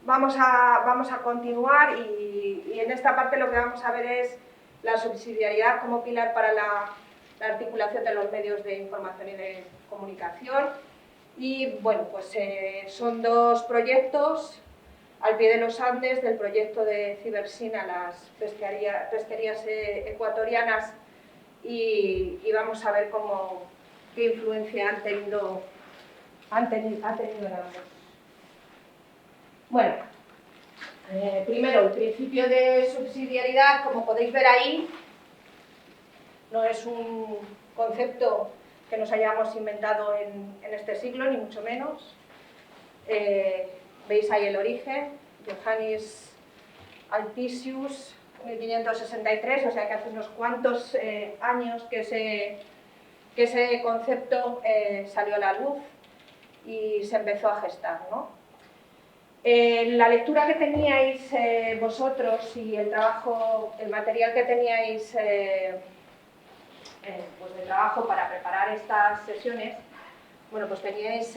vamos a continuar y en esta parte lo que vamos a ver es la subsidiariedad como pilar para la articulación de los medios de información y de comunicación. Y bueno, pues son dos proyectos al pie de los Andes del proyecto de Cibersyn a las pesquerías ecuatorianas y vamos a ver qué influencia han tenido en ambos. Bueno, primero el principio de subsidiariedad, como podéis ver ahí, no es un concepto que nos hayamos inventado en este siglo, ni mucho menos. Veis ahí el origen, Johannes Altisius, 1563, o sea que hace unos cuantos años que ese concepto salió a la luz y se empezó a gestar, ¿no? La lectura que teníais vosotros y el material que teníais pues de trabajo para preparar estas sesiones, bueno, pues teníais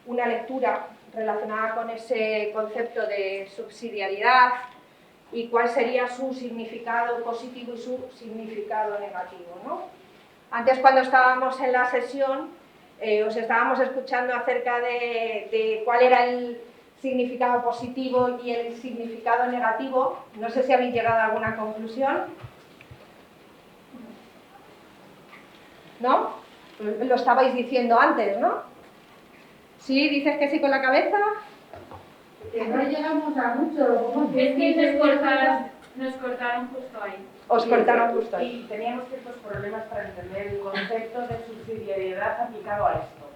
una lectura relacionada con ese concepto de subsidiariedad y cuál sería su significado positivo y su significado negativo, ¿no? Antes, cuando estábamos en la sesión, os estábamos escuchando acerca de cuál era el significado positivo y el significado negativo. No sé si habéis llegado a alguna conclusión. ¿No? Lo estabais diciendo antes, ¿no? ¿Sí? ¿Dices que sí con la cabeza? No llegamos a mucho. Es que nos cortaron justo ahí. Os cortaron justo ahí. Y teníamos ciertos problemas para entender el concepto de subsidiariedad aplicado a esto.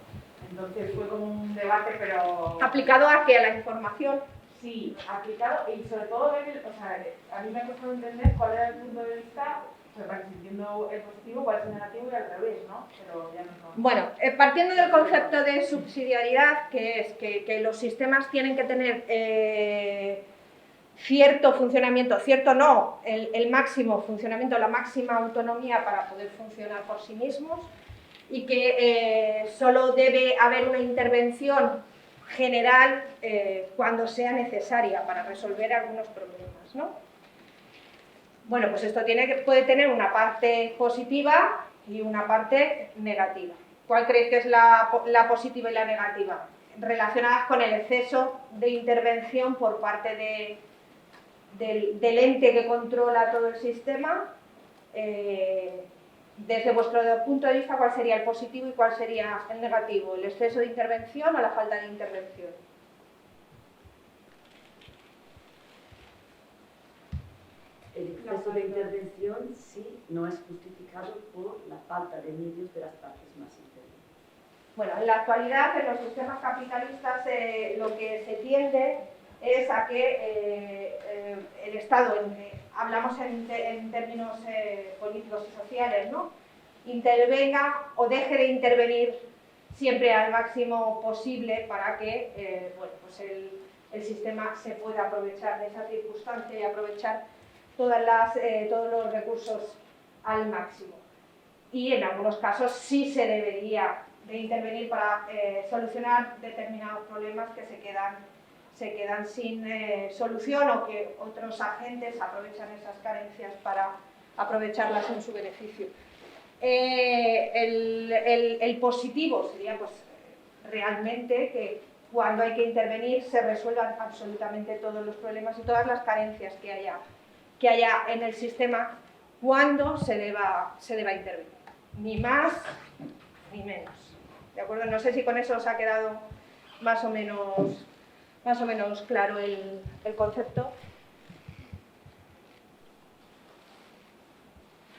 Entonces fue como un debate, pero... ¿Aplicado a qué? ¿A la información? Sí, aplicado y sobre todo ver, a mí me ha costado entender cuál era el punto de vista, entiendo el positivo, cuál es el negativo y al revés, ¿no? Pero ya no. Bueno, partiendo del concepto de subsidiariedad, que es que los sistemas tienen que tener cierto funcionamiento, cierto no, el máximo funcionamiento, la máxima autonomía para poder funcionar por sí mismos y que solo debe haber una intervención general cuando sea necesaria para resolver algunos problemas, ¿no? Bueno, pues esto puede tener una parte positiva y una parte negativa. ¿Cuál creéis que es la positiva y la negativa? Relacionadas con el exceso de intervención por parte del ente que controla todo el sistema. Desde vuestro punto de vista, ¿cuál sería el positivo y cuál sería el negativo? ¿El exceso de intervención o la falta de intervención? El exceso de intervención sí no es justificado por la falta de medios de las partes más inferiores. Bueno, en la actualidad, en los sistemas capitalistas, lo que se tiende es a que el Estado, hablamos en términos políticos y sociales, ¿no?, intervenga o deje de intervenir siempre al máximo posible para que bueno, pues el sistema se pueda aprovechar de esa circunstancia y aprovechar todos los recursos al máximo. Y en algunos casos sí se debería de intervenir para solucionar determinados problemas que se quedan sin solución o que otros agentes aprovechan esas carencias para aprovecharlas en su beneficio. El positivo sería pues realmente que cuando hay que intervenir se resuelvan absolutamente todos los problemas y todas las carencias que haya en el sistema cuando se deba intervenir. Ni más ni menos. ¿De acuerdo? No sé si con eso os ha quedado más o menos claro el concepto.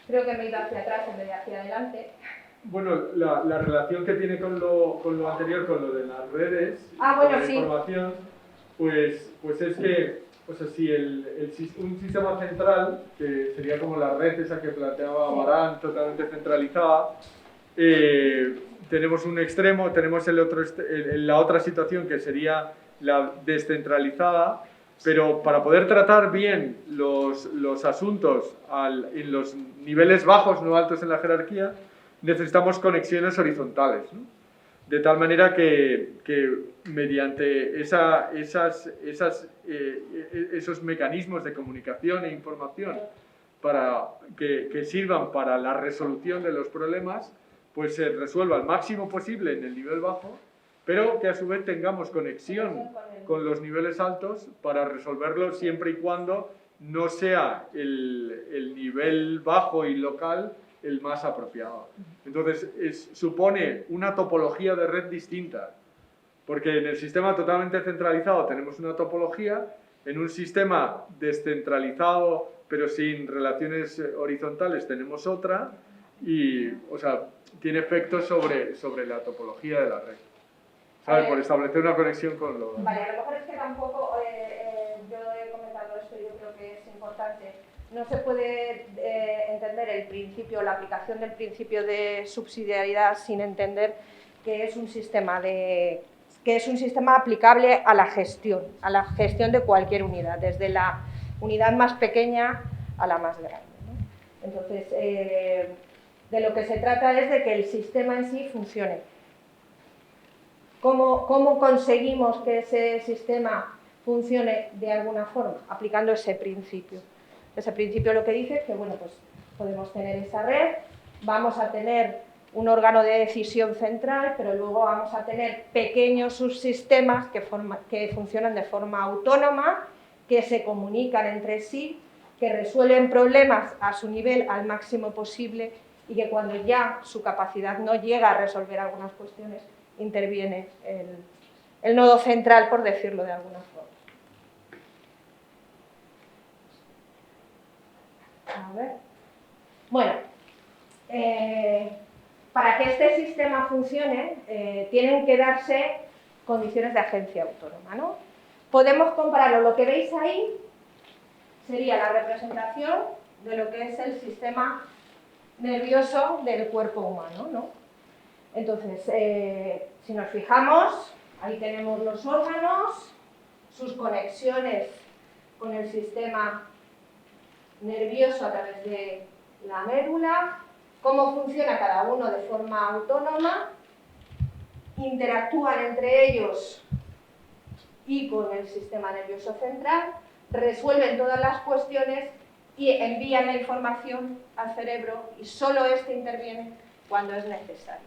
Creo que me he ido hacia atrás en vez de hacia adelante. Bueno, la relación que tiene con lo anterior, con lo de las redes, bueno, con la sí. información, pues es que, o sea, si un sistema central, que sería como la red esa que planteaba Barán, totalmente centralizada, tenemos un extremo, tenemos la otra situación que sería la descentralizada, pero para poder tratar bien los asuntos en los niveles bajos, no altos en la jerarquía, necesitamos conexiones horizontales, ¿no? De tal manera que mediante esos mecanismos de comunicación e información para que sirvan para la resolución de los problemas, pues se resuelva al máximo posible en el nivel bajo, pero que a su vez tengamos conexión con los niveles altos para resolverlo siempre y cuando no sea el nivel bajo y local el más apropiado. Entonces, supone una topología de red distinta, porque en el sistema totalmente centralizado tenemos una topología, en un sistema descentralizado pero sin relaciones horizontales tenemos otra, y, o sea, tiene efectos sobre la topología de la red. ¿Sabes? Por establecer una conexión con lo... Vale, a lo mejor es que tampoco, yo he comentado esto y yo creo que es importante. No se puede entender el principio, la aplicación del principio de subsidiariedad sin entender que es un sistema aplicable a la gestión de cualquier unidad, desde la unidad más pequeña a la más grande, ¿no? Entonces, de lo que se trata es de que el sistema en sí funcione. ¿Cómo conseguimos que ese sistema funcione de alguna forma? Aplicando ese principio. Ese principio lo que dice es que, bueno, pues podemos tener esa red, vamos a tener un órgano de decisión central, pero luego vamos a tener pequeños subsistemas que funcionan de forma autónoma, que se comunican entre sí, que resuelven problemas a su nivel al máximo posible y que cuando ya su capacidad no llega a resolver algunas cuestiones, interviene el nodo central, por decirlo de alguna forma. A ver. Bueno, para que este sistema funcione, tienen que darse condiciones de agencia autónoma, ¿no? Podemos compararlo, lo que veis ahí sería la representación de lo que es el sistema nervioso del cuerpo humano, ¿no? Entonces, si nos fijamos, ahí tenemos los órganos, sus conexiones con el sistema nervioso a través de la médula, cómo funciona cada uno de forma autónoma, interactúan entre ellos y con el sistema nervioso central, resuelven todas las cuestiones y envían la información al cerebro y solo este interviene cuando es necesario.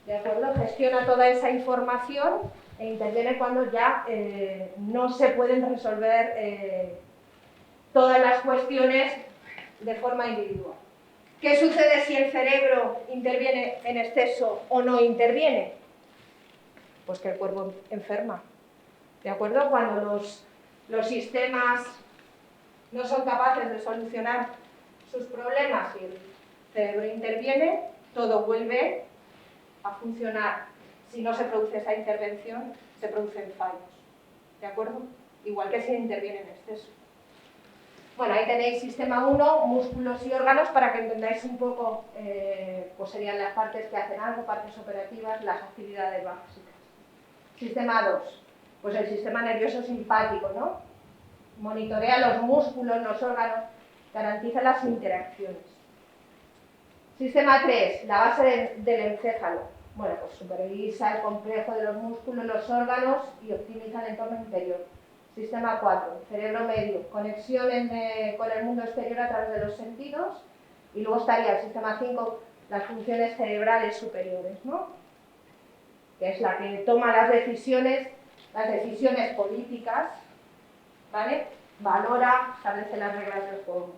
¿De acuerdo? Gestiona toda esa información e interviene cuando ya no se pueden resolver todas las cuestiones de forma individual. ¿Qué sucede si el cerebro interviene en exceso o no interviene? Pues que el cuerpo enferma. ¿De acuerdo? Cuando los sistemas no son capaces de solucionar sus problemas y el cerebro interviene, todo vuelve a funcionar. Si no se produce esa intervención, se producen fallos. ¿De acuerdo? Igual que si interviene en exceso. Bueno, ahí tenéis sistema 1, músculos y órganos, para que entendáis un poco, pues serían las partes que hacen algo, partes operativas, las actividades básicas. Sistema 2, pues el sistema nervioso simpático, ¿no? Monitorea los músculos, los órganos, garantiza las interacciones. Sistema 3, la base del encéfalo. Bueno, pues supervisa el complejo de los músculos, los órganos y optimiza el entorno interior. Sistema 4, cerebro medio, conexión con el mundo exterior a través de los sentidos. Y luego estaría el sistema 5, las funciones cerebrales superiores, ¿no? Que es la que toma las decisiones políticas, ¿vale? Valora, establece las reglas del juego.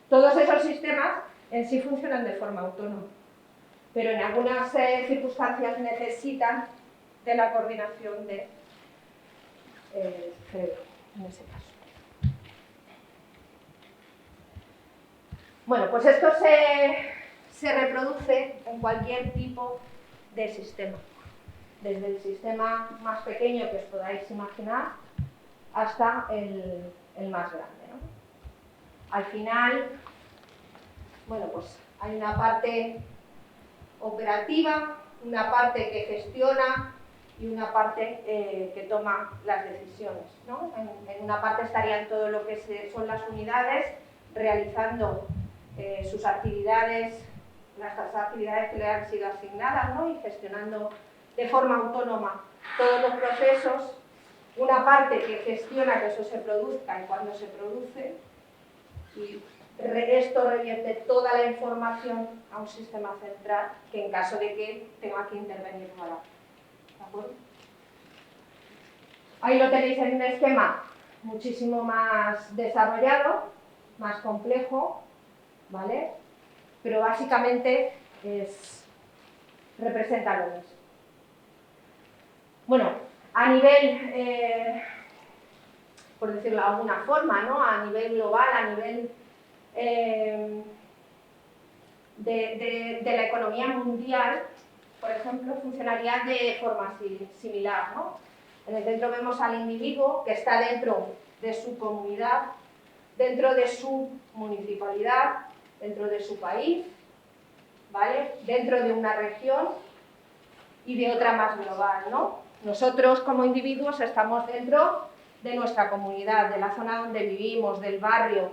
Todos esos sistemas en sí funcionan de forma autónoma, pero en algunas circunstancias necesitan de la coordinación de cerebro, en ese caso. Bueno, pues esto se reproduce en cualquier tipo de sistema, desde el sistema más pequeño que os podáis imaginar hasta el más grande, ¿no? Al final, bueno, pues hay una parte operativa, una parte que gestiona y una parte que toma las decisiones, ¿no? En una parte estarían todo lo que son las unidades realizando sus actividades, las actividades que le han sido asignadas, ¿no? Y gestionando de forma autónoma todos los procesos, una parte que gestiona que eso se produzca y cuando se produce, y esto revierte toda la información a un sistema central que en caso de que tenga que intervenir para. ¿De acuerdo? Ahí lo tenéis en un esquema muchísimo más desarrollado, más complejo, ¿vale? Pero básicamente representa lo mismo. Bueno, a nivel, por decirlo de alguna forma, ¿no? A nivel global, a nivel de la economía mundial, por ejemplo, funcionaría de forma similar, ¿no? En el centro vemos al individuo que está dentro de su comunidad, dentro de su municipalidad, dentro de su país, ¿vale? Dentro de una región y de otra más global, ¿no? Nosotros como individuos estamos dentro de nuestra comunidad, de la zona donde vivimos, del barrio.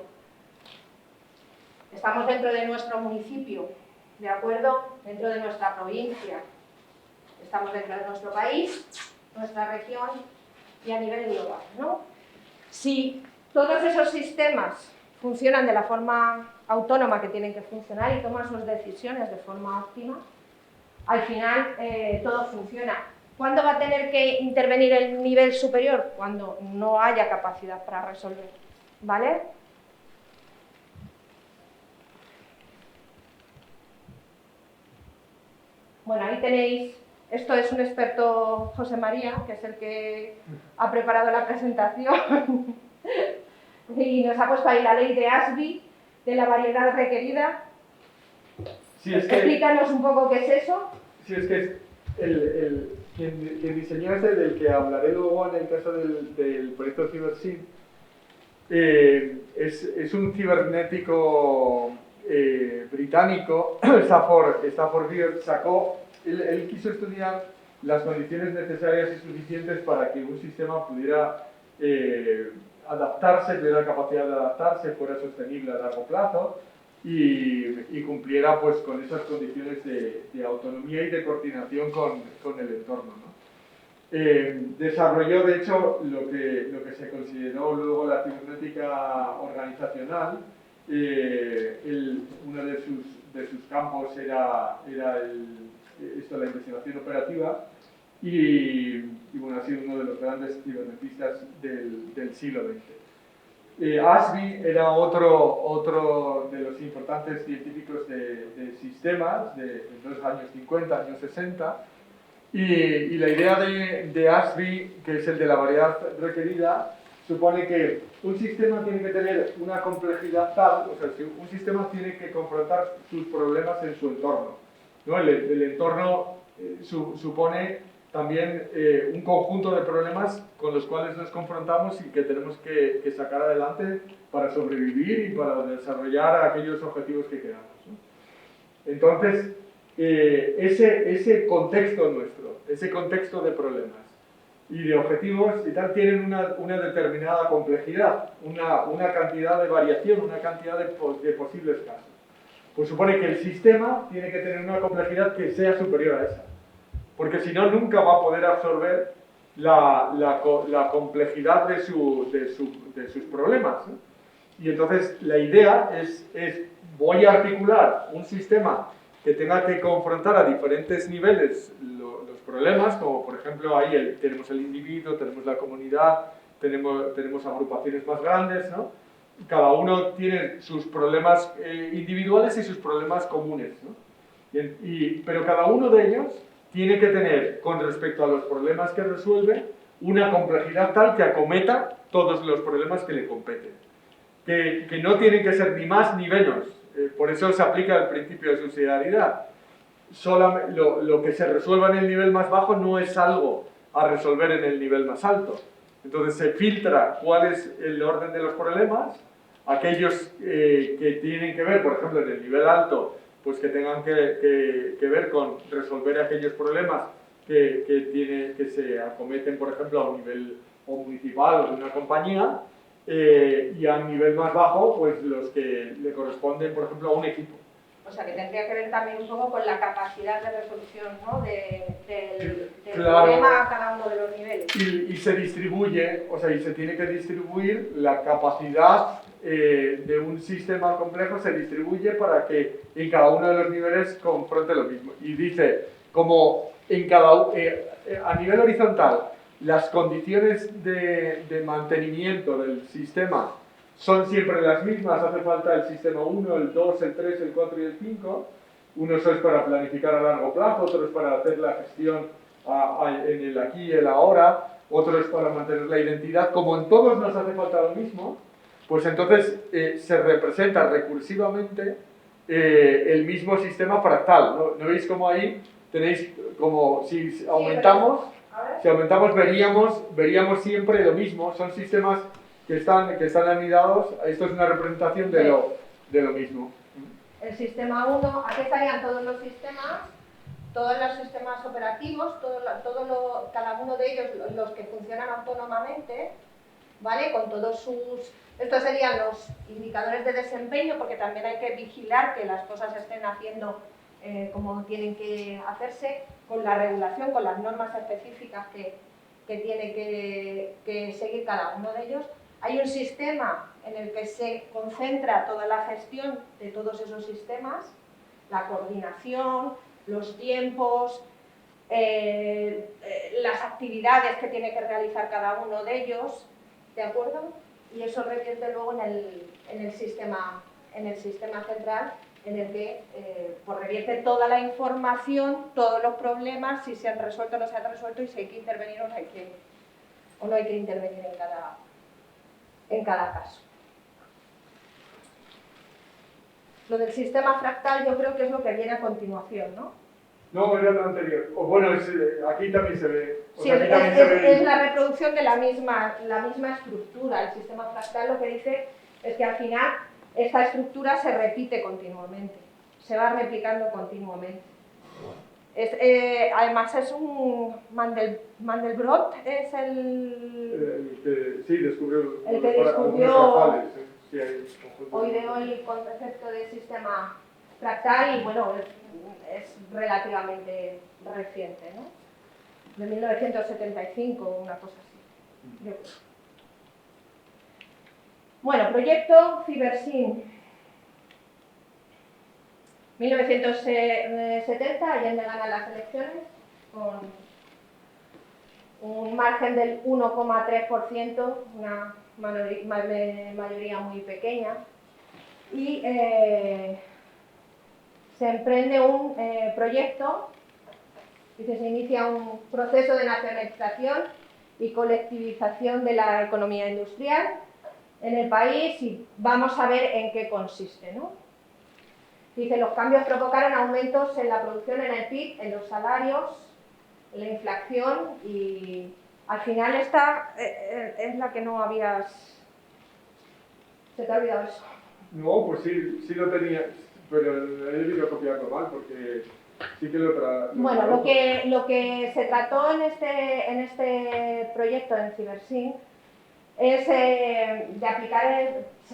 Estamos dentro de nuestro municipio, ¿de acuerdo? Dentro de nuestra provincia. Estamos dentro de nuestro país, nuestra región y a nivel global, ¿no? Si todos esos sistemas funcionan de la forma autónoma que tienen que funcionar y toman sus decisiones de forma óptima, al final todo funciona. ¿Cuándo va a tener que intervenir el nivel superior? Cuando no haya capacidad para resolver, ¿vale? Bueno, ahí tenéis, esto es un experto, José María, que es el que ha preparado la presentación y nos ha puesto ahí la ley de Ashby, de la variedad requerida. Sí, es que, explícanos un poco qué es eso. Sí, es que quien diseñó ese, del que hablaré luego en el caso del proyecto CyberSyn, es un cibernético británico, Stafford Beer, él quiso estudiar las condiciones necesarias y suficientes para que un sistema pudiera adaptarse, tuviera la capacidad de adaptarse, fuera sostenible a largo plazo y cumpliera pues con esas condiciones de autonomía y de coordinación con el entorno, ¿no? Desarrolló de hecho lo que se consideró luego la cibernética organizacional. Uno de sus campos era la investigación operativa y bueno, ha sido uno de los grandes cibernetistas del siglo XX. Ashby era otro de los importantes científicos de sistemas de los años 50, años 60, y la idea de Ashby, que es el de la variedad requerida, supone que un sistema tiene que tener una complejidad tal, o sea, un sistema tiene que confrontar sus problemas en su entorno, ¿no? El entorno supone también un conjunto de problemas con los cuales nos confrontamos y que tenemos que sacar adelante para sobrevivir y para desarrollar aquellos objetivos que queramos, ¿no? Entonces, ese contexto nuestro, ese contexto de problemas y de objetivos y tal, tienen una determinada complejidad, una cantidad de variación, una cantidad de posibles casos. Pues supone que el sistema tiene que tener una complejidad que sea superior a esa, porque si no, nunca va a poder absorber la complejidad de sus problemas, ¿no? Y entonces la idea es voy a articular un sistema que tenga que confrontar a diferentes niveles los problemas, como por ejemplo ahí tenemos el individuo, tenemos la comunidad, tenemos agrupaciones más grandes, ¿no? Cada uno tiene sus problemas individuales y sus problemas comunes, ¿no? Pero cada uno de ellos tiene que tener, con respecto a los problemas que resuelve, una complejidad tal que acometa todos los problemas que le competen. Que no tienen que ser ni más ni menos. Por eso se aplica el principio de subsidiariedad. Lo que se resuelva en el nivel más bajo no es algo a resolver en el nivel más alto. Entonces se filtra cuál es el orden de los problemas, aquellos que tienen que ver, por ejemplo, en el nivel alto, pues que tengan que ver con resolver aquellos problemas que se acometen, por ejemplo, a un nivel municipal o de una compañía, y a nivel más bajo, pues los que le corresponden, por ejemplo, a un equipo. O sea, que tendría que ver también un poco con la capacidad de resolución, ¿no? del Claro. problema a cada uno de los niveles. Y se distribuye, o sea, y se tiene que distribuir la capacidad de un sistema complejo, se distribuye para que en cada uno de los niveles confronte lo mismo. Y dice, como a nivel horizontal, las condiciones de mantenimiento del sistema son siempre las mismas, hace falta el sistema 1, el 2, el 3, el 4 y el 5. Uno es para planificar a largo plazo, otro es para hacer la gestión en el aquí y el ahora, otro es para mantener la identidad. Como en todos nos hace falta lo mismo, pues entonces se representa recursivamente el mismo sistema fractal. ¿No veis cómo ahí tenéis como si aumentamos, veríamos siempre lo mismo? Son sistemas que están anidados. Esto es una representación de lo mismo. El sistema 1, aquí estarían todos los sistemas operativos, cada uno de ellos, los que funcionan autónomamente, ¿vale? Con todos sus... Estos serían los indicadores de desempeño, porque también hay que vigilar que las cosas se estén haciendo como tienen que hacerse, con la regulación, con las normas específicas que tiene que seguir cada uno de ellos. Hay un sistema en el que se concentra toda la gestión de todos esos sistemas, la coordinación, los tiempos, las actividades que tiene que realizar cada uno de ellos, ¿de acuerdo? Y eso revierte luego en el sistema central, en el que pues revierte toda la información, todos los problemas, si se han resuelto o no se han resuelto, y si hay que intervenir o no hay que intervenir en cada caso. Lo del sistema fractal yo creo que es lo que viene a continuación, ¿no? No, era lo anterior. O bueno, aquí también se ve. Sí, es la reproducción de la misma estructura. El sistema fractal lo que dice es que al final esta estructura se repite continuamente, se va replicando continuamente. Además es un Mandelbrot, es sí, descubrió el que descubrió sí, hoy de hoy el concepto de sistema fractal, y bueno, es relativamente reciente, ¿no? De 1975, una cosa así, yo creo. Bueno, proyecto CiberSyn. 1970, Allende gana las elecciones con un margen del 1,3%, una mayoría muy pequeña, y se emprende un proyecto, y se inicia un proceso de nacionalización y colectivización de la economía industrial en el país, y vamos a ver en qué consiste, ¿no? Dice, los cambios provocaron aumentos en la producción, en el PIB, en los salarios, en la inflación, y al final esta es la que no habías... ¿Se te ha olvidado eso? No, pues sí lo tenía, pero he debido copiarlo mal porque sí que Bueno, lo que se trató en este proyecto en CiberSyn es se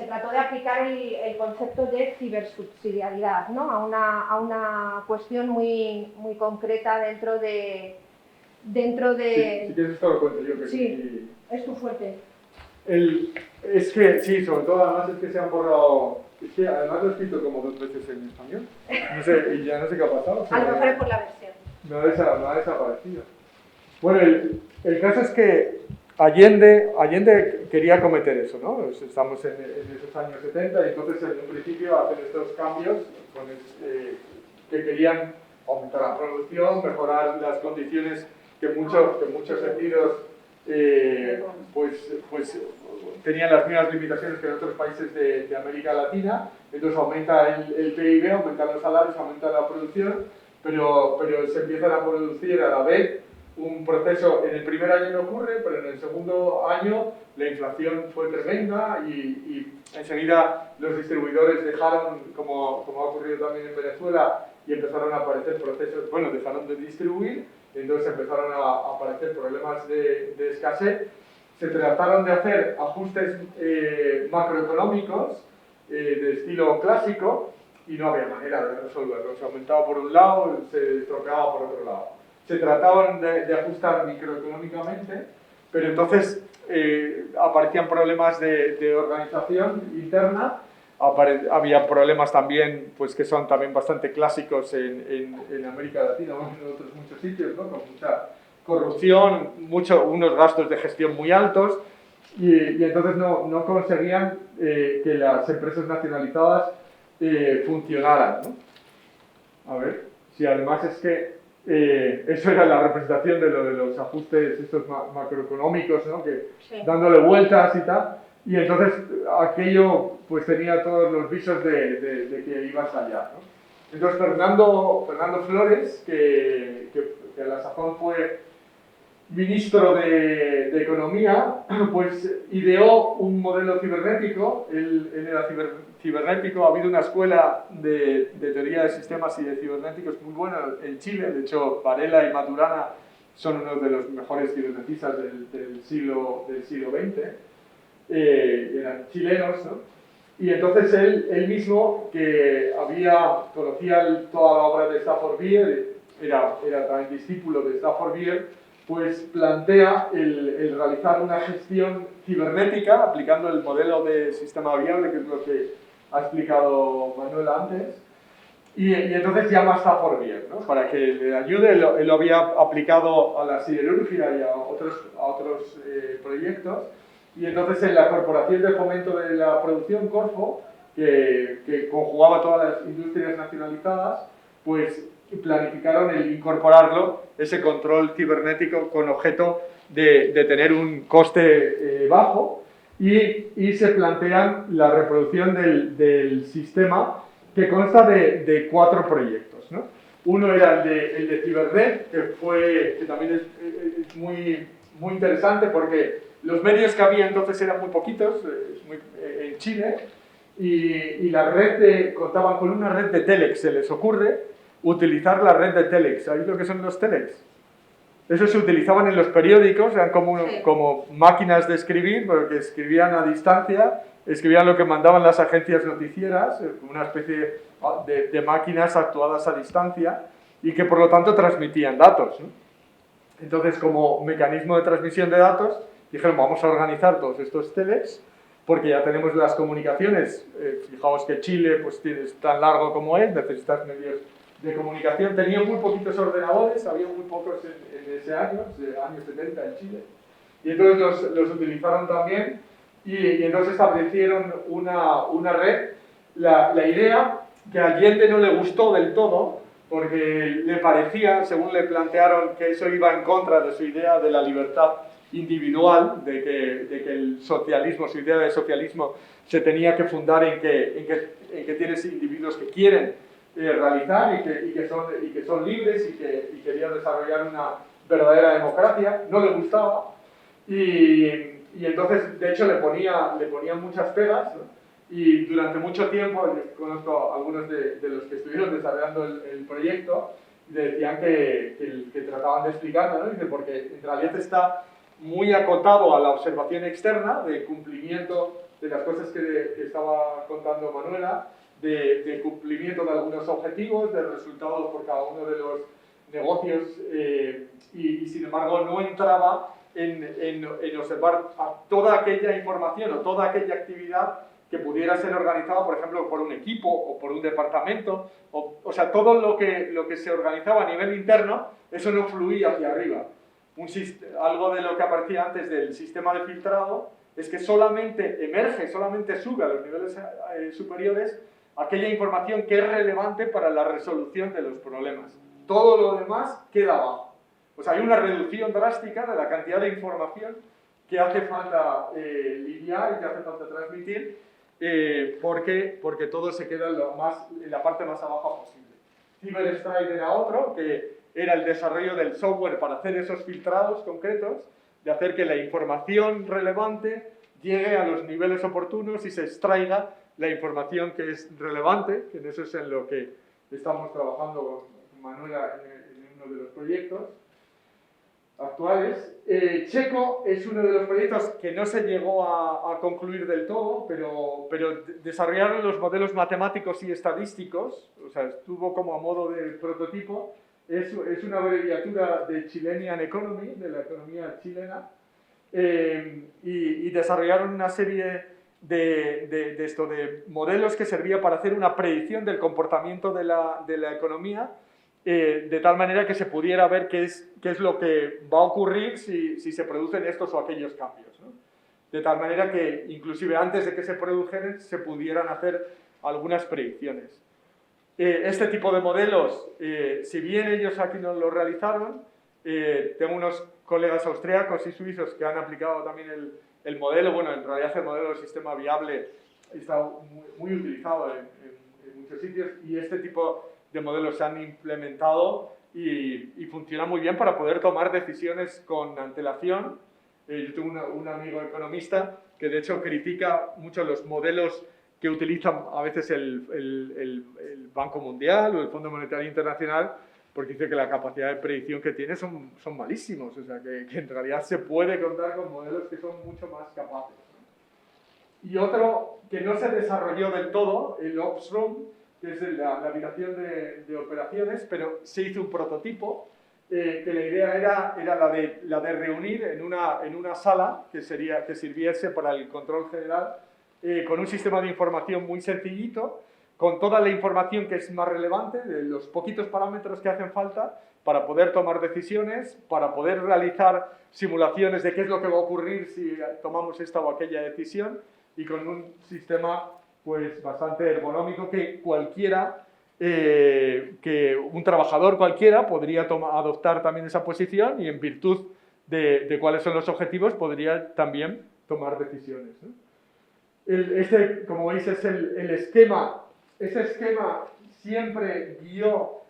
trató de aplicar el concepto de cibersubsidiariedad, ¿no? a una cuestión muy concreta dentro de... Si quieres esto lo cuento yo. Sí, es tu fuerte. Es que, sí, sobre todo además es que se han borrado... Es que además lo he escrito como 2 veces en español. No sé, y ya no sé qué ha pasado. A lo mejor es por la versión. No ha desaparecido. Bueno, el caso es que Allende quería cometer eso, ¿no? Estamos en esos años 70 y entonces en un principio hacen estos cambios que querían aumentar la producción, mejorar las condiciones que en muchos sentidos pues tenían las mismas limitaciones que en otros países de América Latina. Entonces aumenta el PIB, aumentan los salarios, aumenta la producción, pero se empiezan a producir a la vez un proceso. En el primer año no ocurre, pero en el segundo año la inflación fue tremenda y enseguida los distribuidores dejaron, como ha ocurrido también en Venezuela, y empezaron a aparecer procesos, bueno, dejaron de distribuir, y entonces empezaron a aparecer problemas de escasez. Se trataron de hacer ajustes macroeconómicos de estilo clásico, y no había manera de resolverlo. Se aumentaba por un lado, se estropeaba por otro lado. Se trataban de ajustar microeconómicamente, pero entonces aparecían problemas de organización interna. Había problemas también, pues que son también bastante clásicos en América Latina, en otros muchos sitios, ¿no? Con mucha corrupción, unos gastos de gestión muy altos, y entonces no conseguían que las empresas nacionalizadas funcionaran, ¿no? A ver, si además es que eso era la representación de los ajustes estos macroeconómicos, ¿no? Que Sí. dándole vueltas y tal, y entonces aquello pues tenía todos los visos de que iba a estallar, ¿no? Entonces Fernando Flores, que a la sazón fue ministro de Economía, pues ideó un modelo cibernético. Él era cibernético. Ha habido una escuela de teoría de sistemas y de cibernéticos muy buena en Chile. De hecho, Varela y Maturana son uno de los mejores cibernetistas del siglo XX. Eran chilenos, ¿no? Y entonces él mismo, que conocía toda la obra de Stafford Beer, era también discípulo de Stafford Beer, pues plantea el realizar una gestión cibernética aplicando el modelo de sistema viable, que es lo que ha explicado Manuela antes, y entonces llama a Stafford Beer, ¿no? Para que le ayude. Él lo había aplicado a la siderurgia y a otros proyectos, y entonces en la Corporación de Fomento de la Producción, Corfo, que conjugaba todas las industrias nacionalizadas, pues planificaron el incorporarlo, ese control cibernético, con objeto de tener un coste bajo, y se plantean la reproducción del sistema, que consta de 4 proyectos, ¿no? Uno era el de Cibernet, que también es muy interesante, porque los medios que había entonces eran muy poquitos en Chile, y la contaban con una red de telex. Se les ocurre utilizar la red de telex. ¿Sabéis lo que son los telex? Eso se utilizaban en los periódicos, eran como máquinas de escribir, porque escribían a distancia, escribían lo que mandaban las agencias noticieras, una especie de máquinas actuadas a distancia, y que por lo tanto transmitían datos, ¿no? Entonces, como mecanismo de transmisión de datos, dijeron, vamos a organizar todos estos telex, porque ya tenemos las comunicaciones. Fijaos que Chile pues, es tan largo como es, necesitas medios de comunicación. Tenían muy poquitos ordenadores, había muy pocos en ese año, años 70 en Chile, y entonces los utilizaron también, y entonces establecieron una red. La idea, que a Allende no le gustó del todo, porque le parecía, según le plantearon, que eso iba en contra de su idea de la libertad individual, de que el socialismo, su idea de socialismo, se tenía que fundar en que tienes individuos que quieren realizar y que son libres y querían desarrollar una verdadera democracia. No le gustaba, y entonces, de hecho, le ponían muchas pegas, ¿no? Y durante mucho tiempo, conozco a algunos de los que estuvieron desarrollando el proyecto, decían que trataban de explicarlo, ¿no? Dice, porque en realidad está muy acotado a la observación externa, de cumplimiento de las cosas que estaba contando Manuela, de cumplimiento de algunos objetivos, de resultados por cada uno de los negocios, y sin embargo no entraba en observar toda aquella información o toda aquella actividad que pudiera ser organizada, por ejemplo, por un equipo o por un departamento, o sea, todo lo que se organizaba a nivel interno, eso no fluía hacia arriba. Algo de lo que aparecía antes del sistema de filtrado es que solamente emerge, solamente sube a los niveles superiores aquella información que es relevante para la resolución de los problemas. Todo lo demás queda abajo. O sea, hay una reducción drástica de la cantidad de información que hace falta lidiar y que hace falta transmitir, porque todo se queda en la parte más abajo posible. CyberStrike era otro, que era el desarrollo del software para hacer esos filtrados concretos, de hacer que la información relevante llegue a los niveles oportunos y se extraiga la información que es relevante, que en eso es en lo que estamos trabajando con Manuela en uno de los proyectos. actuales. Checo es uno de los proyectos que no se llegó a concluir del todo, pero desarrollaron los modelos matemáticos y estadísticos, o sea, estuvo como a modo de prototipo. Es una abreviatura de Chilean Economy, de la economía chilena, y desarrollaron una serie de modelos que servía para hacer una predicción del comportamiento de la economía, de tal manera que se pudiera ver qué es lo que va a ocurrir si se producen estos o aquellos cambios, ¿no? De tal manera que inclusive antes de que se produjeran se pudieran hacer algunas predicciones. Este tipo de modelos, si bien ellos aquí no lo realizaron, tengo unos colegas austriacos y suizos que han aplicado también el modelo. Bueno, en realidad el modelo del sistema viable está muy utilizado en muchos sitios, y este tipo de modelos se han implementado y funciona muy bien para poder tomar decisiones con antelación. Yo tengo un amigo economista que de hecho critica mucho los modelos que utilizan a veces el Banco Mundial o el Fondo Monetario Internacional, porque dice que la capacidad de predicción que tiene son malísimos, o sea, que en realidad se puede contar con modelos que son mucho más capaces, ¿no? Y otro que no se desarrolló del todo, el OpsRoom, que es la habitación de operaciones, pero se hizo un prototipo, que la idea era la de reunir en una sala que sirviese para el control general, con un sistema de información muy sencillito, con toda la información que es más relevante, de los poquitos parámetros que hacen falta para poder tomar decisiones, para poder realizar simulaciones de qué es lo que va a ocurrir si tomamos esta o aquella decisión, y con un sistema pues bastante ergonómico que que un trabajador cualquiera podría adoptar también esa posición, y en virtud de cuáles son los objetivos podría también tomar decisiones, ¿no? Este, como veis, es el esquema. Ese esquema siempre guió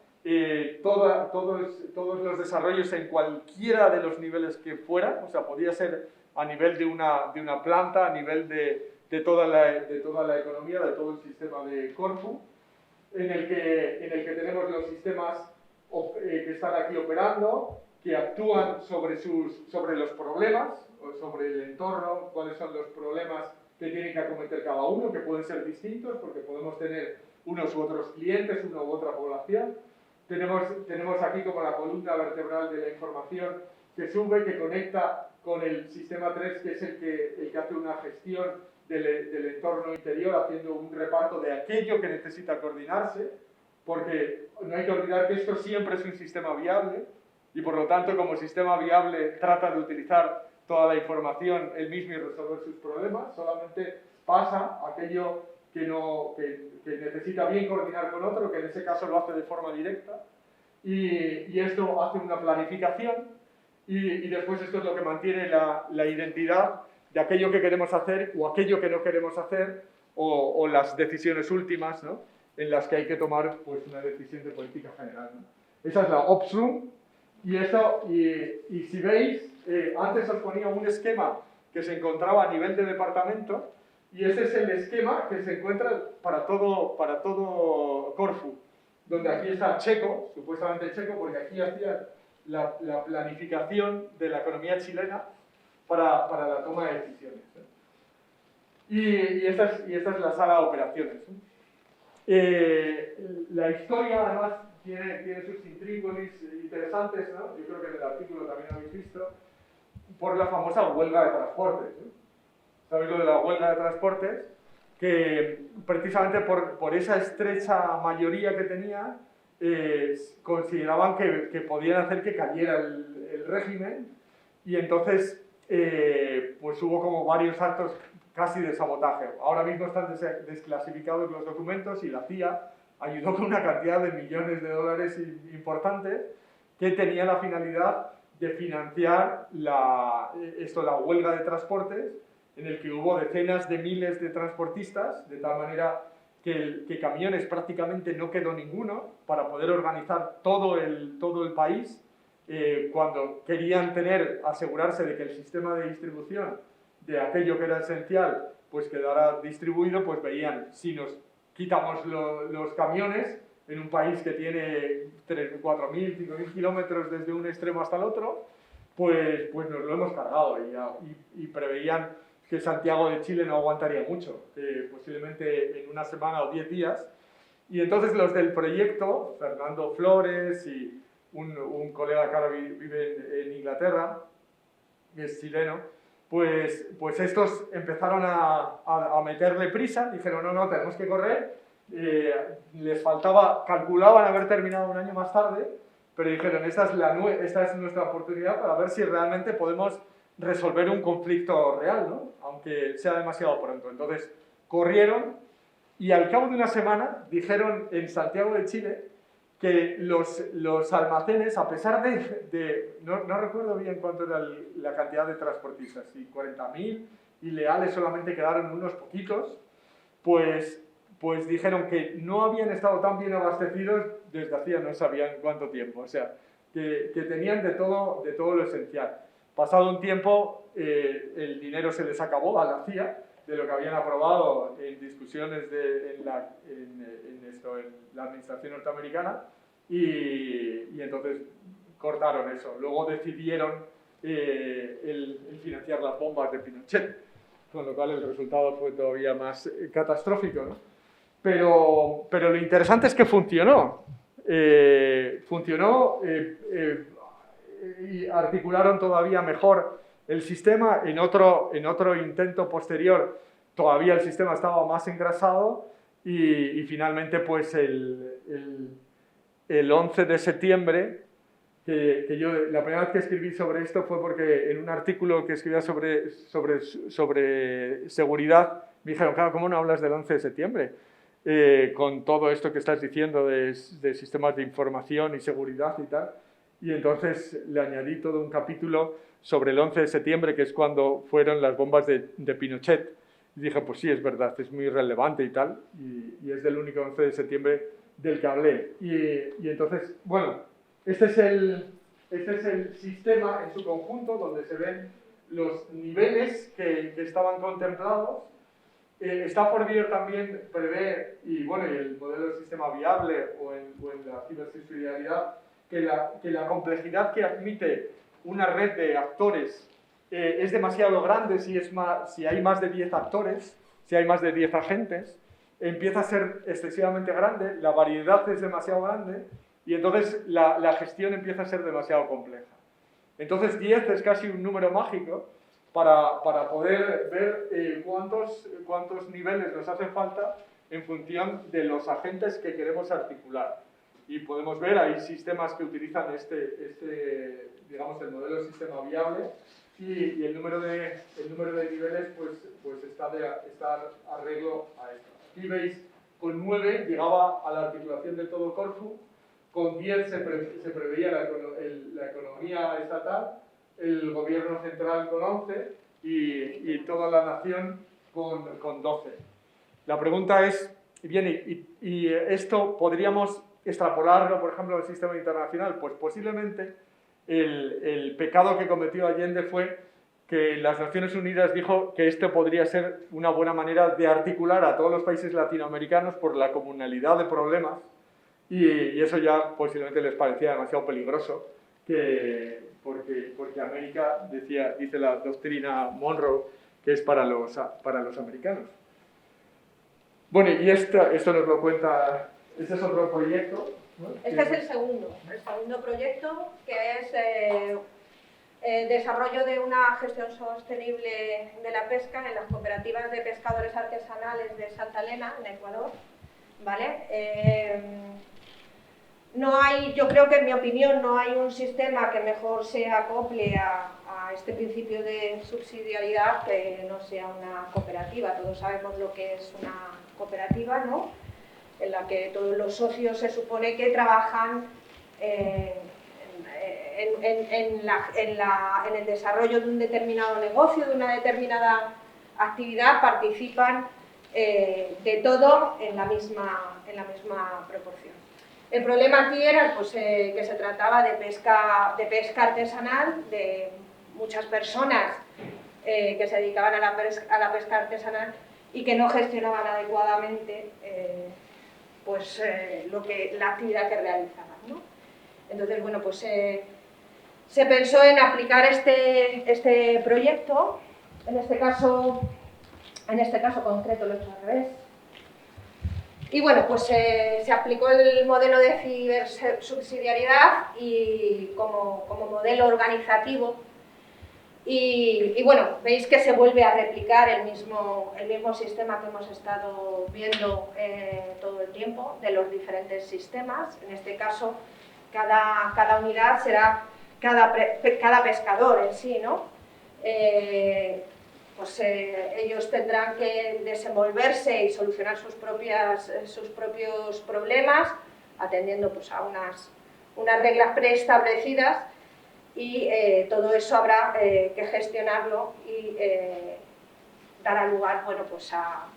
todos los desarrollos en cualquiera de los niveles que fuera, o sea, podía ser a nivel de una planta, a nivel de toda la economía, de todo el sistema de Corfu, en el que tenemos los sistemas que están aquí operando, que actúan sobre los problemas, o sobre el entorno, cuáles son los problemas que tienen que acometer cada uno, que pueden ser distintos, porque podemos tener unos u otros clientes, una u otra población. Tenemos aquí como la columna vertebral de la información que sube, que conecta con el sistema 3, que es el que hace una gestión del entorno interior, haciendo un reparto de aquello que necesita coordinarse, porque no hay que olvidar que esto siempre es un sistema viable, y por lo tanto, como sistema viable, trata de utilizar toda la información él mismo y resolver sus problemas. Solamente pasa aquello que necesita bien coordinar con otro, que en ese caso lo hace de forma directa, y esto hace una planificación, y después esto es lo que mantiene la identidad de aquello que queremos hacer o aquello que no queremos hacer, o las decisiones últimas, ¿no?, en las que hay que tomar pues, una decisión de política general, ¿no? Esa es la OpsRoom, y si veis, antes os ponía un esquema que se encontraba a nivel de departamento, y ese es el esquema que se encuentra para todo Corfu, donde aquí está Checo, supuestamente Checo, porque aquí hacía la planificación de la economía chilena para la toma de decisiones, ¿eh? Y esta es la sala de operaciones, ¿eh? La historia, además, tiene sus intrígonis interesantes, ¿no? Yo creo que en el artículo también lo habéis visto, por la famosa huelga de transportes, ¿no? ¿Sabéis lo de la huelga de transportes? Que precisamente por esa estrecha mayoría que tenía, consideraban que podían hacer que cayera el régimen, y entonces pues hubo como varios actos casi de sabotaje. Ahora mismo están desclasificados los documentos, y la CIA ayudó con una cantidad de millones de dólares importantes que tenía la finalidad de financiar la huelga de transportes, en el que hubo decenas de miles de transportistas, de tal manera que camiones prácticamente no quedó ninguno, para poder organizar todo el país, cuando querían asegurarse de que el sistema de distribución de aquello que era esencial pues quedara distribuido, pues veían, si nos quitamos los camiones en un país que tiene 4.000, 5.000 kilómetros desde un extremo hasta el otro, pues nos lo hemos cargado y preveían que Santiago de Chile no aguantaría mucho, posiblemente en una semana o 10 días. Y entonces los del proyecto, Fernando Flores y un colega que ahora vive en Inglaterra, que es chileno, pues estos empezaron a meterle prisa, dijeron no, tenemos que correr, les faltaba, calculaban haber terminado un año más tarde, pero dijeron esta es nuestra oportunidad para ver si realmente podemos resolver un conflicto real, ¿no? Aunque sea demasiado pronto. Entonces corrieron y al cabo de una semana dijeron en Santiago de Chile que los almacenes, a pesar de no recuerdo bien cuánto era la cantidad de transportistas, si 40.000 y leales solamente quedaron unos poquitos, pues dijeron que no habían estado tan bien abastecidos desde hacía no sabían cuánto tiempo, o sea, que tenían de todo lo esencial. Pasado un tiempo, el dinero se les acabó a la CIA, de lo que habían aprobado en discusiones en la administración norteamericana, y entonces cortaron eso. Luego decidieron el financiar las bombas de Pinochet, con lo cual el resultado fue todavía más catastrófico, ¿no? Pero lo interesante es que funcionó. Y articularon todavía mejor el sistema. En otro intento posterior todavía el sistema estaba más engrasado y finalmente pues el 11 de septiembre, que yo la primera vez que escribí sobre esto fue porque en un artículo que escribía sobre seguridad me dijeron, claro, ¿cómo no hablas del 11 de septiembre? Con todo esto que estás diciendo de sistemas de información y seguridad y tal. Y entonces le añadí todo un capítulo sobre el 11 de septiembre, que es cuando fueron las bombas de Pinochet. Y dije, pues sí, es verdad, es muy relevante y tal, y es del único 11 de septiembre del que hablé. Y entonces, bueno, este es el sistema en su conjunto, donde se ven los niveles que estaban contemplados. Stafford Beer también prevé, y el modelo de sistema viable o en la cibersecuridad, que la complejidad que admite una red de actores es demasiado grande si hay más de 10 actores, si hay más de 10 agentes, empieza a ser excesivamente grande, la variedad es demasiado grande y entonces la gestión empieza a ser demasiado compleja. Entonces 10 es casi un número mágico para poder ver cuántos niveles nos hace falta en función de los agentes que queremos articular. Y podemos ver, hay sistemas que utilizan digamos, el modelo de sistema viable y el número de niveles pues está arreglo a esto. Aquí veis, con 9 llegaba a la articulación de todo Corfu, con 10 se preveía la economía estatal, el gobierno central con 11 y toda la nación con 12. La pregunta es, bien, ¿y esto podríamos extrapolarlo, por ejemplo, al sistema internacional? Pues posiblemente el pecado que cometió Allende fue que las Naciones Unidas dijo que esto podría ser una buena manera de articular a todos los países latinoamericanos por la comunalidad de problemas y eso ya posiblemente les parecía demasiado peligroso porque América, dice la doctrina Monroe, que es para los americanos. Bueno, y esto nos lo cuenta, este es otro proyecto, ¿no? Este es el segundo proyecto, que es desarrollo de una gestión sostenible de la pesca en las cooperativas de pescadores artesanales de Santa Elena, en Ecuador, ¿vale? Yo creo que en mi opinión no hay un sistema que mejor se acople a este principio de subsidiariedad que no sea una cooperativa. Todos sabemos lo que es una cooperativa, ¿no? En la que todos los socios se supone que trabajan en el desarrollo de un determinado negocio, de una determinada actividad, participan de todo en la misma proporción. El problema aquí era pues, que se trataba de pesca artesanal, de muchas personas que se dedicaban a la pesca artesanal y que no gestionaban adecuadamente la actividad que realizaban, ¿no? Entonces, bueno, pues se pensó en aplicar este proyecto, en este caso concreto lo he hecho al revés. Y bueno, pues se aplicó el modelo de cibersubsidiariedad y como modelo organizativo. Y bueno, veis que se vuelve a replicar el mismo sistema que hemos estado viendo todo el tiempo de los diferentes sistemas. En este caso, cada unidad será cada pescador en sí, ¿no? Ellos tendrán que desenvolverse y solucionar sus propios problemas, atendiendo pues, a unas reglas preestablecidas, y todo eso habrá que gestionarlo y dará lugar, bueno, pues a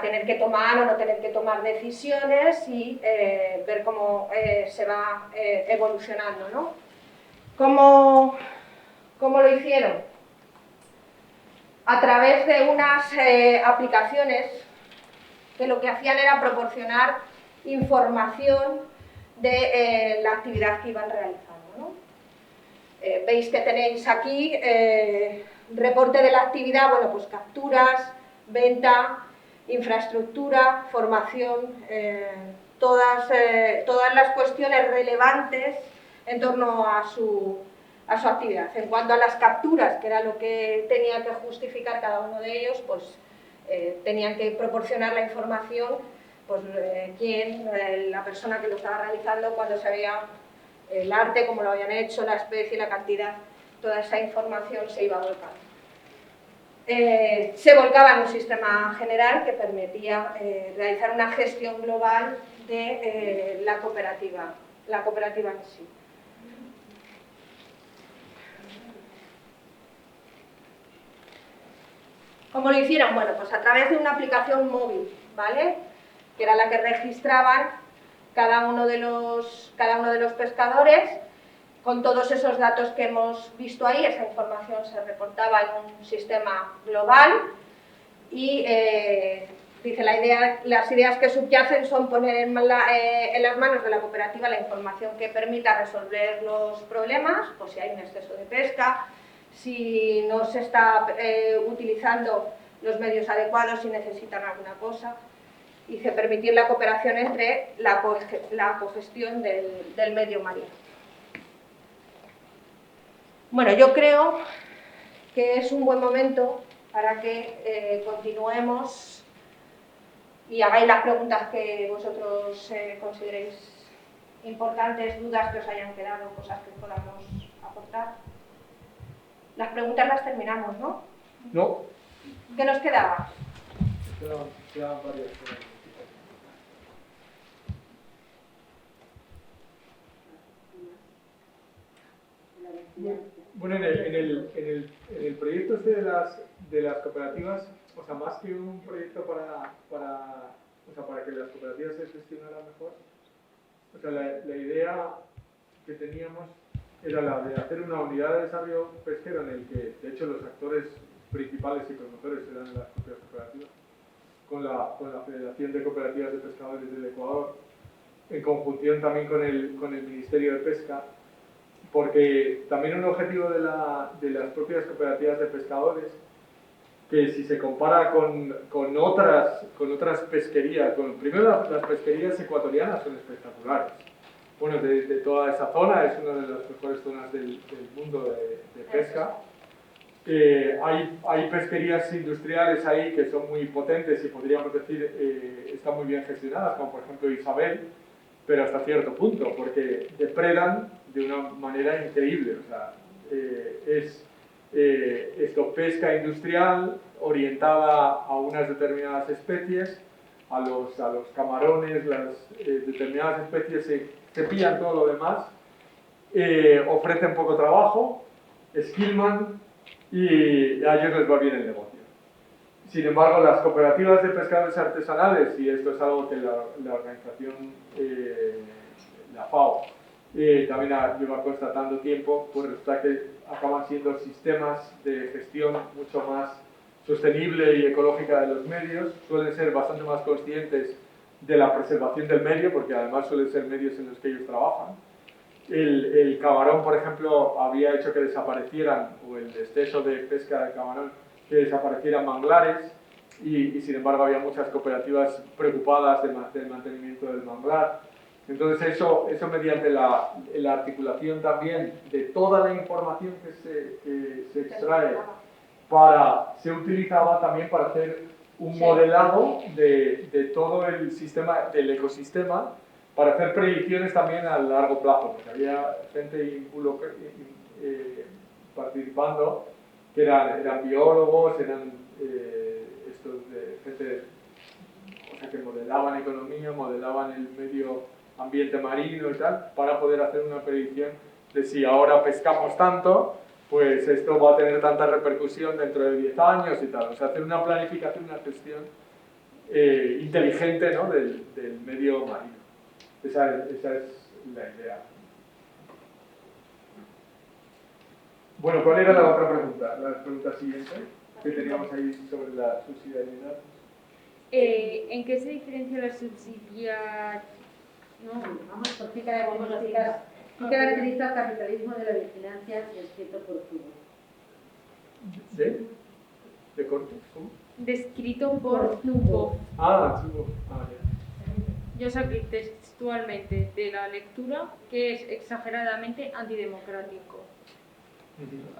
tener que tomar o no tener que tomar decisiones y ver cómo se va evolucionando, ¿no? ¿Cómo lo hicieron? A través de unas aplicaciones que lo que hacían era proporcionar información de la actividad que iban realizando, ¿no? Veis que tenéis aquí reporte de la actividad, bueno, pues capturas, venta, infraestructura, formación, todas las cuestiones relevantes en torno a su actividad. En cuanto a las capturas, que era lo que tenía que justificar cada uno de ellos, pues tenían que proporcionar la información, pues la persona que lo estaba realizando, cuándo se había el arte, cómo lo habían hecho, la especie, la cantidad, toda esa información se iba volcando. Se volcaba en un sistema general que permitía realizar una gestión global de la cooperativa en sí. ¿Cómo lo hicieron? Bueno, pues a través de una aplicación móvil, ¿vale? Que era la que registraban cada uno de los pescadores, con todos esos datos que hemos visto ahí. Esa información se reportaba en un sistema global y dice las ideas que subyacen son poner en las manos de la cooperativa la información que permita resolver los problemas, pues si hay un exceso de pesca, si no se está utilizando los medios adecuados, si necesitan alguna cosa, y se permitir la cooperación entre la cogestión del medio marino. Bueno, yo creo que es un buen momento para que continuemos y hagáis las preguntas que vosotros consideréis importantes, dudas que os hayan quedado, cosas que podamos aportar. Las preguntas las terminamos, ¿no? No. ¿Qué nos quedaba? Quedan varias cosas. Bueno, en el proyecto este de las cooperativas, o sea, más que un proyecto para que las cooperativas se gestionaran mejor, o sea, la idea que teníamos era la de hacer una unidad de desarrollo pesquero en el que, de hecho, los actores principales y promotores eran las propias cooperativas, con la Federación de Cooperativas de Pescadores del Ecuador, en conjunción también con el Ministerio de Pesca, porque también un objetivo de las propias cooperativas de pescadores, que si se compara con otras pesquerías, primero las pesquerías ecuatorianas son espectaculares. Bueno, de toda esa zona, es una de las mejores zonas del mundo de pesca. Hay pesquerías industriales ahí que son muy potentes y podríamos decir están muy bien gestionadas, como por ejemplo Isabel, pero hasta cierto punto, porque depredan de una manera increíble. O sea, esto pesca industrial orientada a unas determinadas especies, a los camarones, las determinadas especies se pillan todo lo demás, ofrecen poco trabajo, esquilman y a ellos les va bien el negocio. Sin embargo, las cooperativas de pescadores artesanales, y esto es algo que la organización, la FAO, también lleva constatando tiempo, pues resulta que acaban siendo sistemas de gestión mucho más sostenible y ecológica de los medios, suelen ser bastante más conscientes de la preservación del medio, porque además suelen ser medios en los que ellos trabajan, el camarón, por ejemplo, había hecho que desaparecieran, o el exceso de pesca de camarón, que desaparecieran manglares, y sin embargo había muchas cooperativas preocupadas del mantenimiento del manglar. Entonces eso mediante la articulación también de toda la información que se extrae, se utilizaba también para hacer un modelado de todo el sistema, del ecosistema, para hacer predicciones también a largo plazo, porque había gente participando que eran biólogos, eran gente, o sea, que modelaban economía, modelaban el medio ambiente marino y tal, para poder hacer una predicción de si ahora pescamos tanto, pues esto va a tener tanta repercusión dentro de 10 años y tal. O sea, hacer una planificación, una gestión inteligente, ¿no?, del medio marino. Esa es la idea. Bueno, ¿cuál era la otra pregunta? La pregunta siguiente que teníamos ahí sobre la subsidiariedad. ¿En qué se diferencia la subsidiariedad? No, vamos por qué caracteriza el capitalismo de la vigilancia descrito por Zuboff. ¿De corte? ¿Cómo? Descrito por Zuboff. Ah, Zuboff. Ah, ya. Yo saqué textualmente de la lectura que es exageradamente antidemocrático.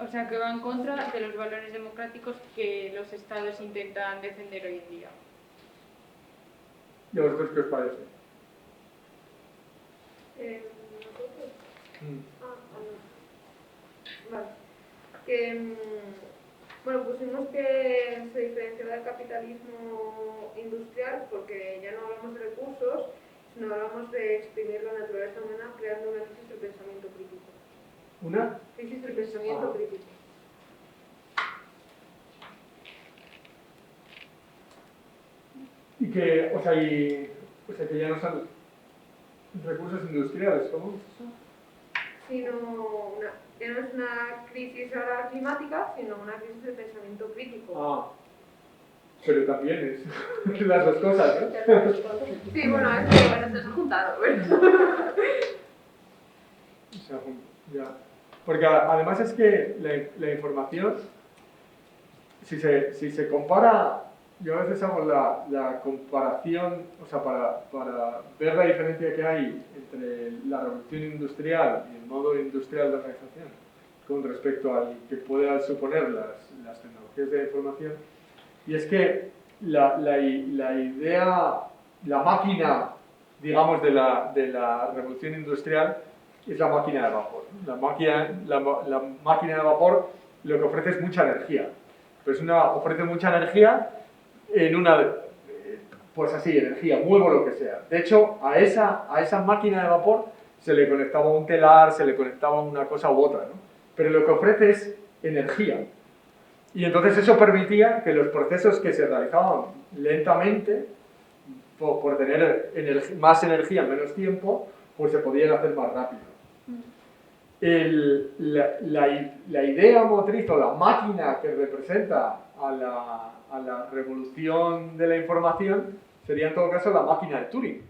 O sea, que va en contra de los valores democráticos que los estados intentan defender hoy en día. ¿Y a vosotros qué os parece? ¿Nosotros? Mm. Vale. Que, bueno, pusimos que se diferencia del capitalismo industrial porque ya no hablamos de recursos, sino hablamos de exprimir la naturaleza humana creando una crisis del pensamiento crítico. ¿Una? Crisis del pensamiento crítico. Y que, o sea, que ya no son recursos industriales, ¿cómo? Ya no es una crisis ahora climática, sino una crisis de pensamiento crítico. Ah, pero también es las dos cosas, ¿no? Sí, bueno, es que bueno, se han juntado, ¿verdad? O sea, ya. Porque además es que la información, si se compara, yo a veces hago la comparación, o sea, para ver la diferencia que hay entre la revolución industrial y el modo industrial de organización con respecto al que puedan suponer las tecnologías de información, y es que la idea, la máquina, digamos, de la revolución industrial es la máquina de vapor. La máquina de vapor lo que ofrece es mucha energía, pero ofrece mucha energía en pues así, energía, muevo lo que sea. De hecho, a esa máquina de vapor se le conectaba un telar, se le conectaba una cosa u otra, ¿no? Pero lo que ofrece es energía. Y entonces eso permitía que los procesos que se realizaban lentamente, por tener más energía en menos tiempo, pues se podían hacer más rápido. La idea motriz o la máquina que representa a la revolución de la información sería en todo caso la máquina de Turing.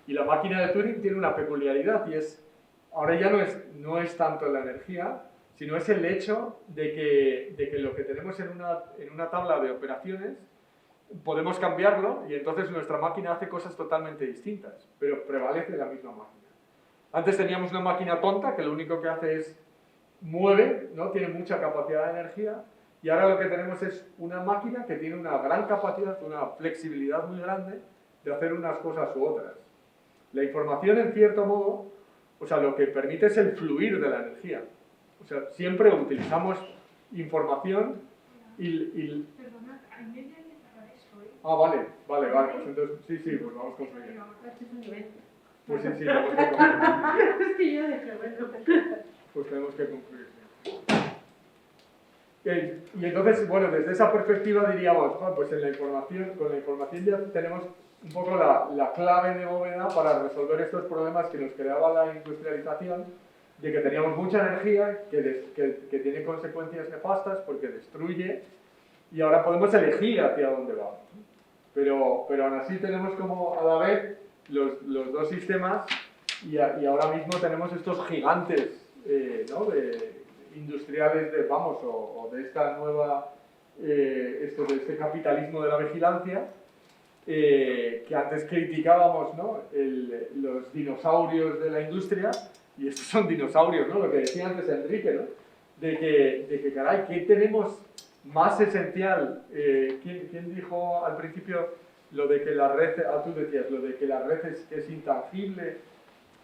Y la máquina de Turing tiene una peculiaridad, y es, ahora ya no es tanto la energía, sino es el hecho de que lo que tenemos en una tabla de operaciones podemos cambiarlo, y entonces nuestra máquina hace cosas totalmente distintas, pero prevalece la misma máquina. Antes teníamos una máquina tonta que lo único que hace es mueve, ¿no? Tiene mucha capacidad de energía, y ahora lo que tenemos es una máquina que tiene una gran capacidad, una flexibilidad muy grande de hacer unas cosas u otras. La información, en cierto modo, o sea, lo que permite es el fluir de la energía. O sea, siempre utilizamos información y... Perdona, hay media de cerrar eso, ¿eh? Ah, vale, pues entonces, sí, pues vamos con ello. Este es un nivel. Pues sí, tenemos que concluir. Es que yo dije, bueno. Pues tenemos que concluir. Y entonces, bueno, desde esa perspectiva diríamos, pues con la información ya tenemos un poco la clave de bóveda para resolver estos problemas que nos creaba la industrialización, de que teníamos mucha energía, que tiene consecuencias nefastas porque destruye, y ahora podemos elegir hacia dónde vamos. Pero aún así tenemos como a la vez los dos sistemas y ahora mismo tenemos estos gigantes ¿no? industriales o de esta nueva, de este capitalismo de la vigilancia, que antes criticábamos, ¿no? Los dinosaurios de la industria, y estos son dinosaurios, ¿no? Lo que decía antes Enrique, ¿no? De que caray, ¿qué tenemos más esencial? ¿Quién dijo al principio lo de que la red, tú decías, lo de que la red es intangible?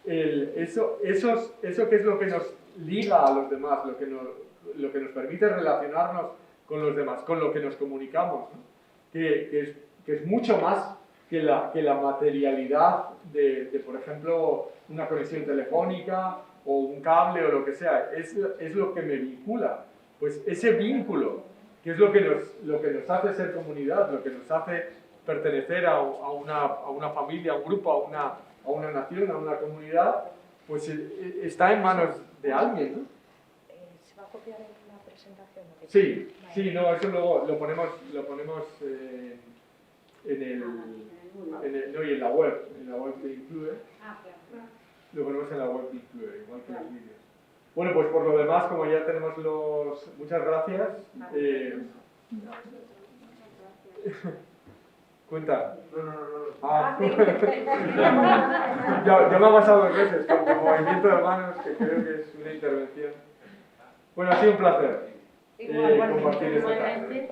Eso que es lo que nos liga a los demás, lo que nos permite relacionarnos con los demás, con lo que nos comunicamos, ¿no? que es mucho más que la materialidad de, por ejemplo, una conexión telefónica o un cable o lo que sea. Es lo que me vincula. Pues ese vínculo, que es lo que nos hace ser comunidad, lo que nos hace pertenecer a una familia, a un grupo, a una nación, a una comunidad, pues está en manos de alguien, ¿no? ¿Se va a copiar en la presentación? Sí, no, eso luego lo ponemos no, y en la web de Include. Lo ponemos en la web de Include, igual que los vídeos. Bueno, pues por lo demás, como ya tenemos muchas gracias. Cuenta. No. Ya me ha pasado 2 veces con el movimiento de manos, que creo que es una intervención. Bueno, ha sido un placer compartir esta tarde.